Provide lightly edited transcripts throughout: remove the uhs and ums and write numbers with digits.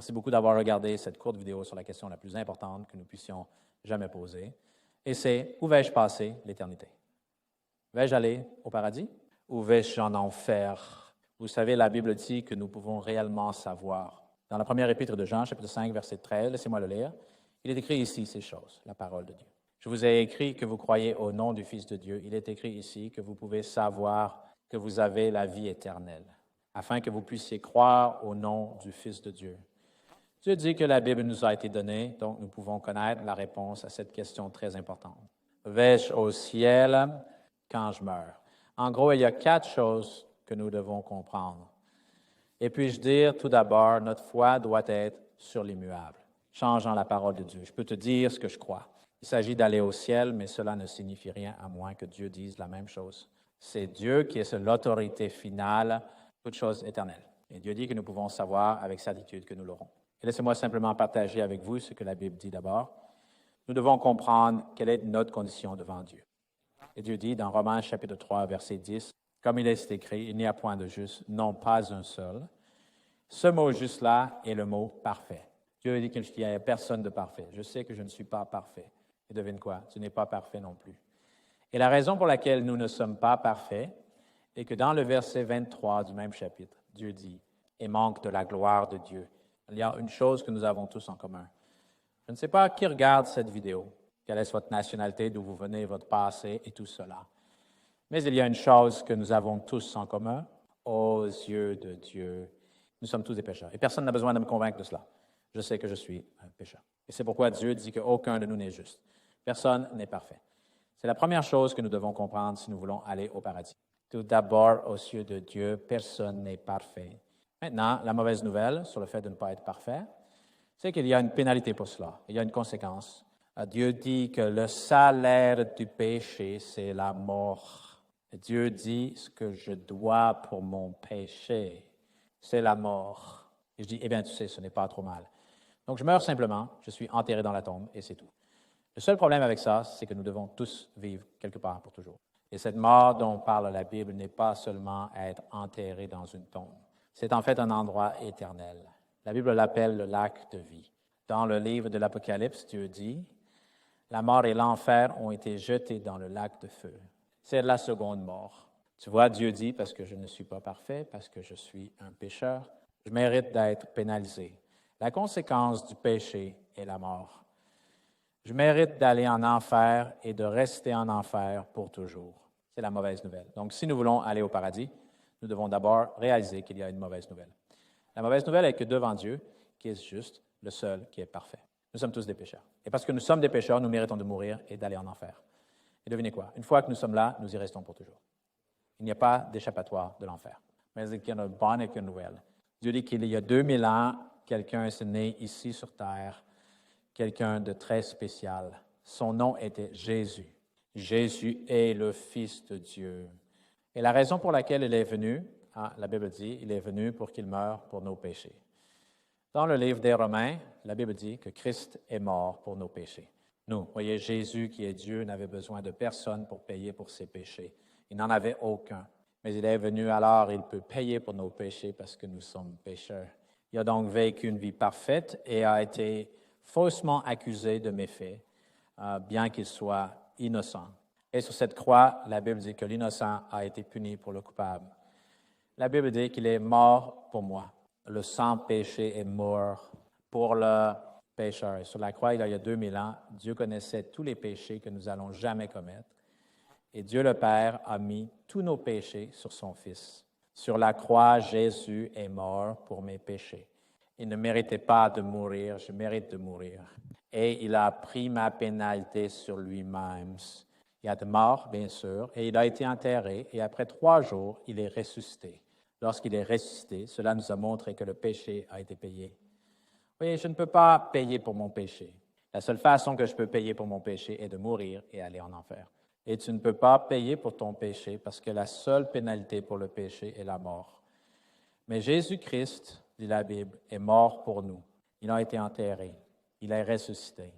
Merci beaucoup d'avoir regardé cette courte vidéo sur la question la plus importante que nous puissions jamais poser. Et c'est, où vais-je passer l'éternité? Vais-je aller au paradis ou vais-je en enfer? Vous savez, la Bible dit que nous pouvons réellement savoir. Dans la première épître de Jean, chapitre 5, verset 13, laissez-moi le lire, il est écrit ici ces choses, la parole de Dieu. Je vous ai écrit que vous croyez au nom du Fils de Dieu. Il est écrit ici que vous pouvez savoir que vous avez la vie éternelle, afin que vous puissiez croire au nom du Fils de Dieu. Dieu dit que la Bible nous a été donnée, donc nous pouvons connaître la réponse à cette question très importante. Vais-je au ciel quand je meurs? En gros, il y a 4 choses que nous devons comprendre. Et puis-je dire, tout d'abord, notre foi doit être sur l'immuable, changeant la parole de Dieu. Je peux te dire ce que je crois. Il s'agit d'aller au ciel, mais cela ne signifie rien à moins que Dieu dise la même chose. C'est Dieu qui est l'autorité finale, toute chose éternelle. Et Dieu dit que nous pouvons savoir avec certitude que nous l'aurons. Et laissez-moi simplement partager avec vous ce que la Bible dit d'abord. Nous devons comprendre quelle est notre condition devant Dieu. Et Dieu dit dans Romains chapitre 3, verset 10, « Comme il est écrit, il n'y a point de juste, non pas un seul. » Ce mot juste-là est le mot parfait. Dieu dit qu'il n'y a personne de parfait. Je sais que je ne suis pas parfait. Et devine quoi? Tu n'es pas parfait non plus. Et la raison pour laquelle nous ne sommes pas parfaits est que dans le verset 23 du même chapitre, Dieu dit, « Et manque de la gloire de Dieu. » Il y a une chose que nous avons tous en commun. Je ne sais pas qui regarde cette vidéo, quelle est votre nationalité, d'où vous venez, votre passé et tout cela. Mais il y a une chose que nous avons tous en commun, aux yeux de Dieu. Nous sommes tous des pécheurs. Et personne n'a besoin de me convaincre de cela. Je sais que je suis un pécheur. Et c'est pourquoi Dieu dit qu'aucun de nous n'est juste. Personne n'est parfait. C'est la première chose que nous devons comprendre si nous voulons aller au paradis. Tout d'abord, aux yeux de Dieu, personne n'est parfait. Maintenant, la mauvaise nouvelle sur le fait de ne pas être parfait, c'est qu'il y a une pénalité pour cela. Il y a une conséquence. Dieu dit que le salaire du péché, c'est la mort. Dieu dit ce que je dois pour mon péché, c'est la mort. Et je dis, eh bien, tu sais, ce n'est pas trop mal. Donc, je meurs simplement, je suis enterré dans la tombe, et c'est tout. Le seul problème avec ça, c'est que nous devons tous vivre quelque part pour toujours. Et cette mort dont parle la Bible n'est pas seulement être enterré dans une tombe. C'est en fait un endroit éternel. La Bible l'appelle le lac de vie. Dans le livre de l'Apocalypse, Dieu dit, « La mort et l'enfer ont été jetés dans le lac de feu. » C'est la seconde mort. Tu vois, Dieu dit, parce que je ne suis pas parfait, parce que je suis un pécheur, je mérite d'être pénalisé. La conséquence du péché est la mort. Je mérite d'aller en enfer et de rester en enfer pour toujours. C'est la mauvaise nouvelle. Donc, si nous voulons aller au paradis, nous devons d'abord réaliser qu'il y a une mauvaise nouvelle. La mauvaise nouvelle est que devant Dieu, qui est juste, le seul qui est parfait. Nous sommes tous des pécheurs. Et parce que nous sommes des pécheurs, nous méritons de mourir et d'aller en enfer. Et devinez quoi? Une fois que nous sommes là, nous y restons pour toujours. Il n'y a pas d'échappatoire de l'enfer. Mais il y a une bonne et une nouvelle. Dieu dit qu'il y a 2000 ans, quelqu'un est né ici sur terre, quelqu'un de très spécial. Son nom était Jésus. Jésus est le Fils de Dieu. Et la raison pour laquelle il est venu, la Bible dit, il est venu pour qu'il meure pour nos péchés. Dans le livre des Romains, la Bible dit que Christ est mort pour nos péchés. Nous, voyez, Jésus qui est Dieu n'avait besoin de personne pour payer pour ses péchés. Il n'en avait aucun. Mais il est venu alors, il peut payer pour nos péchés parce que nous sommes pécheurs. Il a donc vécu une vie parfaite et a été faussement accusé de méfaits, bien qu'il soit innocent. Et sur cette croix, la Bible dit que l'innocent a été puni pour le coupable. La Bible dit qu'il est mort pour moi. Le sans péché est mort pour le pécheur. Et sur la croix, il y a 2000 ans, Dieu connaissait tous les péchés que nous allons jamais commettre. Et Dieu le Père a mis tous nos péchés sur son Fils. Sur la croix, Jésus est mort pour mes péchés. Il ne méritait pas de mourir, je mérite de mourir. Et il a pris ma pénalité sur lui-même. Il y a de mort, bien sûr, et il a été enterré, et après 3 jours, il est ressuscité. Lorsqu'il est ressuscité, cela nous a montré que le péché a été payé. Vous voyez, je ne peux pas payer pour mon péché. La seule façon que je peux payer pour mon péché est de mourir et aller en enfer. Et tu ne peux pas payer pour ton péché parce que la seule pénalité pour le péché est la mort. Mais Jésus-Christ, dit la Bible, est mort pour nous. Il a été enterré. Il est ressuscité.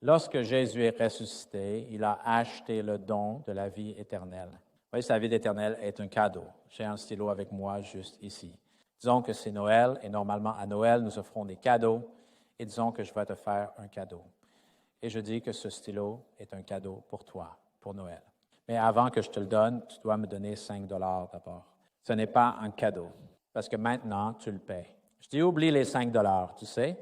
Lorsque Jésus est ressuscité, il a acheté le don de la vie éternelle. Vous voyez, sa vie éternelle est un cadeau. J'ai un stylo avec moi juste ici. Disons que c'est Noël, et normalement à Noël, nous offrons des cadeaux, et disons que je vais te faire un cadeau. Et je dis que ce stylo est un cadeau pour toi, pour Noël. Mais avant que je te le donne, tu dois me donner 5 $ d'abord. Ce n'est pas un cadeau, parce que maintenant, tu le paies. Je dis, oublie les 5 $, tu sais.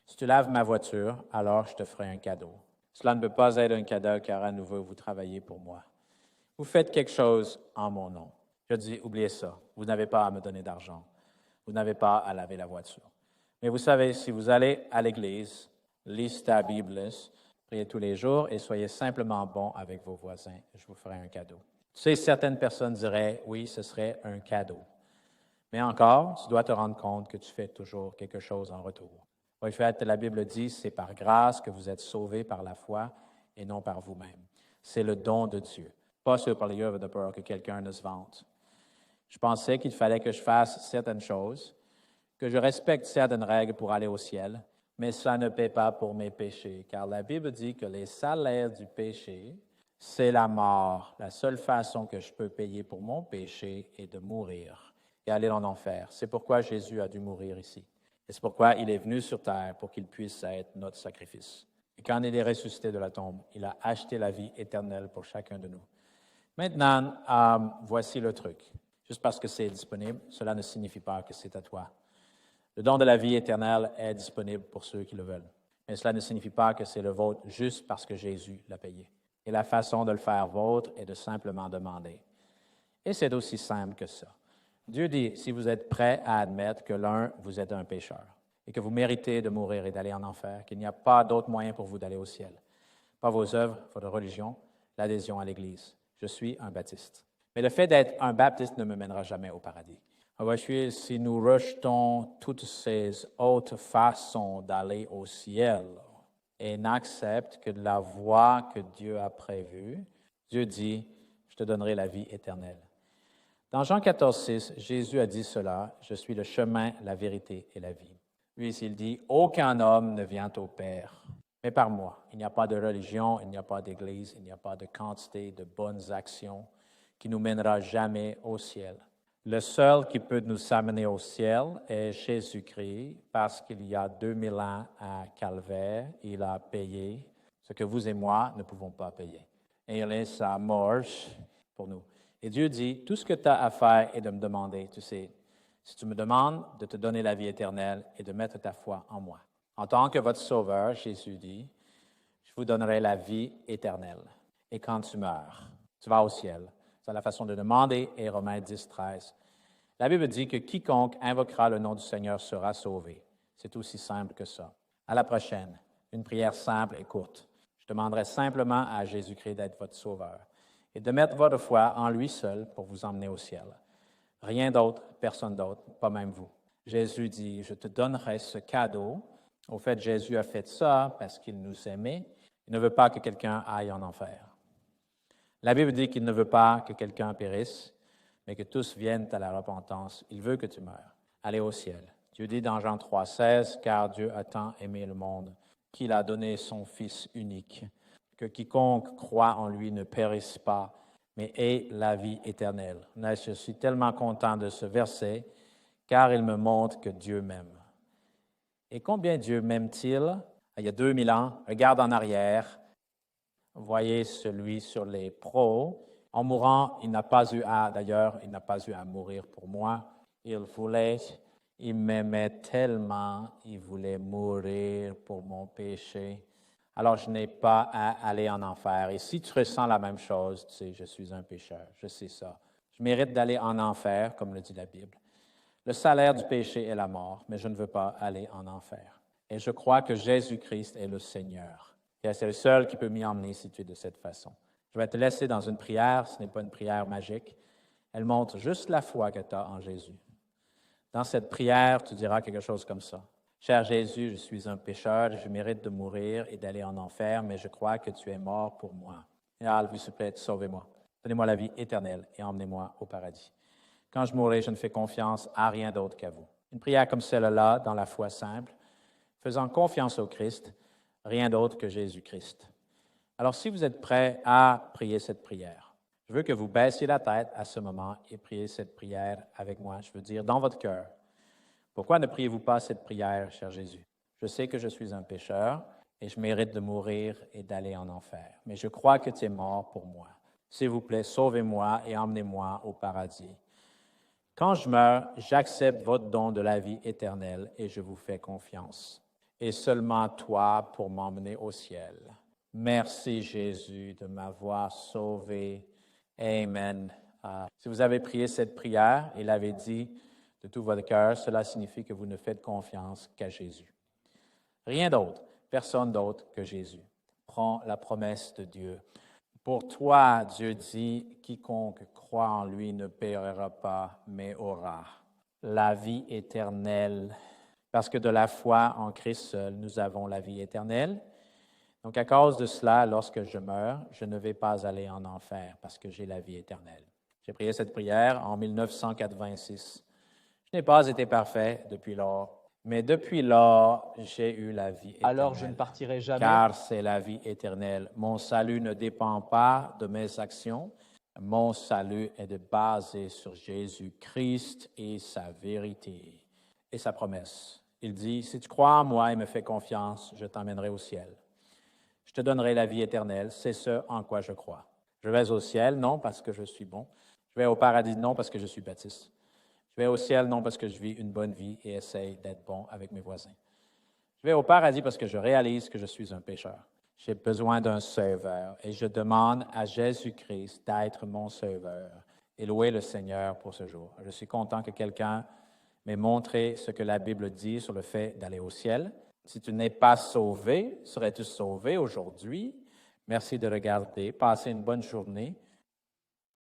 Si tu laves ma voiture, alors je te ferai un cadeau. Cela ne peut pas être un cadeau car à nouveau, vous travaillez pour moi. Vous faites quelque chose en mon nom. Je dis, oubliez ça. Vous n'avez pas à me donner d'argent. Vous n'avez pas à laver la voiture. Mais vous savez, si vous allez à l'église, lisez ta Bible, priez tous les jours et soyez simplement bon avec vos voisins. Je vous ferai un cadeau. Tu sais, certaines personnes diraient, oui, ce serait un cadeau. Mais encore, tu dois te rendre compte que tu fais toujours quelque chose en retour. En fait, la Bible dit, c'est par grâce que vous êtes sauvés par la foi et non par vous-même. C'est le don de Dieu. Pas sur par l'œuvre de peur que quelqu'un ne se vante. Je pensais qu'il fallait que je fasse certaines choses, que je respecte certaines règles pour aller au ciel, mais cela ne paie pas pour mes péchés, car la Bible dit que les salaires du péché, c'est la mort. La seule façon que je peux payer pour mon péché est de mourir et aller en enfer. C'est pourquoi Jésus a dû mourir ici. Et c'est pourquoi il est venu sur terre pour qu'il puisse être notre sacrifice. Et quand il est ressuscité de la tombe, il a acheté la vie éternelle pour chacun de nous. Maintenant, voici le truc. Juste parce que c'est disponible, cela ne signifie pas que c'est à toi. Le don de la vie éternelle est disponible pour ceux qui le veulent. Mais cela ne signifie pas que c'est le vôtre juste parce que Jésus l'a payé. Et la façon de le faire vôtre est de simplement demander. Et c'est aussi simple que ça. Dieu dit, si vous êtes prêt à admettre que l'un, vous êtes un pécheur et que vous méritez de mourir et d'aller en enfer, qu'il n'y a pas d'autre moyen pour vous d'aller au ciel. Pas vos œuvres, votre religion, l'adhésion à l'Église. Je suis un baptiste. Mais le fait d'être un baptiste ne me mènera jamais au paradis. Voici, si nous rejetons toutes ces autres façons d'aller au ciel et n'acceptent que la voie que Dieu a prévue, Dieu dit, je te donnerai la vie éternelle. Dans Jean 14,6, Jésus a dit cela, « Je suis le chemin, la vérité et la vie. » Puis il dit, « Aucun homme ne vient au Père, mais par moi. » Il n'y a pas de religion, il n'y a pas d'Église, il n'y a pas de quantité de bonnes actions qui nous mènera jamais au ciel. Le seul qui peut nous amener au ciel est Jésus-Christ, parce qu'il y a 2000 ans à Calvaire, il a payé ce que vous et moi ne pouvons pas payer. Et il est sa mort pour nous. Et Dieu dit, tout ce que tu as à faire est de me demander, tu sais, si tu me demandes de te donner la vie éternelle et de mettre ta foi en moi. En tant que votre sauveur, Jésus dit, je vous donnerai la vie éternelle. Et quand tu meurs, tu vas au ciel. C'est la façon de demander, et Romains 10, 13. La Bible dit que quiconque invoquera le nom du Seigneur sera sauvé. C'est aussi simple que ça. À la prochaine, une prière simple et courte. Je demanderai simplement à Jésus-Christ d'être votre sauveur et de mettre votre foi en lui seul pour vous emmener au ciel. Rien d'autre, personne d'autre, pas même vous. Jésus dit, je te donnerai ce cadeau. Au fait, Jésus a fait ça parce qu'il nous aimait. Il ne veut pas que quelqu'un aille en enfer. La Bible dit qu'il ne veut pas que quelqu'un périsse, mais que tous viennent à la repentance. Il veut que tu meurs. Allez au ciel. Dieu dit dans Jean 3, 16, « Car Dieu a tant aimé le monde qu'il a donné son Fils unique, que quiconque croit en lui ne périsse pas, mais ait la vie éternelle. » Je suis tellement content de ce verset, car il me montre que Dieu m'aime. Et combien Dieu m'aime-t-il? Il y a 2000 ans, regarde en arrière, voyez celui sur les pros. En mourant, il n'a pas eu à mourir pour moi. Il m'aimait tellement, il voulait mourir pour mon péché. Alors, je n'ai pas à aller en enfer. Et si tu ressens la même chose, tu sais, je suis un pécheur, je sais ça. Je mérite d'aller en enfer, comme le dit la Bible. Le salaire du péché est la mort, mais je ne veux pas aller en enfer. Et je crois que Jésus-Christ est le Seigneur. Et c'est le seul qui peut m'y emmener si tu es de cette façon. Je vais te laisser dans une prière, ce n'est pas une prière magique. Elle montre juste la foi que tu as en Jésus. Dans cette prière, tu diras quelque chose comme ça. Cher Jésus, je suis un pécheur, je mérite de mourir et d'aller en enfer, mais je crois que tu es mort pour moi. Et s'il vous plaît, sauvez-moi. Donnez-moi la vie éternelle et emmenez-moi au paradis. Quand je mourrai, je ne fais confiance à rien d'autre qu'à vous. Une prière comme celle-là, dans la foi simple, faisant confiance au Christ, rien d'autre que Jésus-Christ. Alors, si vous êtes prêt à prier cette prière, Je veux que vous baissiez la tête à ce moment et priez cette prière avec moi. Je veux dire, dans votre cœur, pourquoi ne priez-vous pas cette prière, cher Jésus? Je sais que je suis un pécheur et je mérite de mourir et d'aller en enfer, mais je crois que tu es mort pour moi. S'il vous plaît, sauvez-moi et emmenez-moi au paradis. Quand je meurs, j'accepte votre don de la vie éternelle et je vous fais confiance. Et seulement toi pour m'emmener au ciel. Merci Jésus de m'avoir sauvé. Amen. Si vous avez prié cette prière et l'avez dit de tout votre cœur, cela signifie que vous ne faites confiance qu'à Jésus. Rien d'autre, personne d'autre que Jésus. Prends la promesse de Dieu. Pour toi, Dieu dit, quiconque croit en lui ne périra pas, mais aura la vie éternelle. Parce que de la foi en Christ seul, nous avons la vie éternelle. Donc, à cause de cela, lorsque je meurs, je ne vais pas aller en enfer parce que j'ai la vie éternelle. J'ai prié cette prière en 1986. Je n'ai pas été parfait depuis lors, mais depuis lors, j'ai eu la vie éternelle. Alors je ne partirai jamais. Car c'est la vie éternelle. Mon salut ne dépend pas de mes actions. Mon salut est basé sur Jésus-Christ et sa vérité et sa promesse. Il dit, si tu crois en moi et me fais confiance, je t'emmènerai au ciel. Je te donnerai la vie éternelle, c'est ce en quoi je crois. Je vais au ciel, non parce que je suis bon. Je vais au paradis, non parce que je suis baptiste. Je vais au ciel, non parce que je vis une bonne vie et essaye d'être bon avec mes voisins. Je vais au paradis parce que je réalise que je suis un pécheur. J'ai besoin d'un sauveur et je demande à Jésus-Christ d'être mon sauveur. Et louer le Seigneur pour ce jour. Je suis content que quelqu'un m'ait montré ce que la Bible dit sur le fait d'aller au ciel. Si tu n'es pas sauvé, serais-tu sauvé aujourd'hui? Merci de regarder. Passez une bonne journée.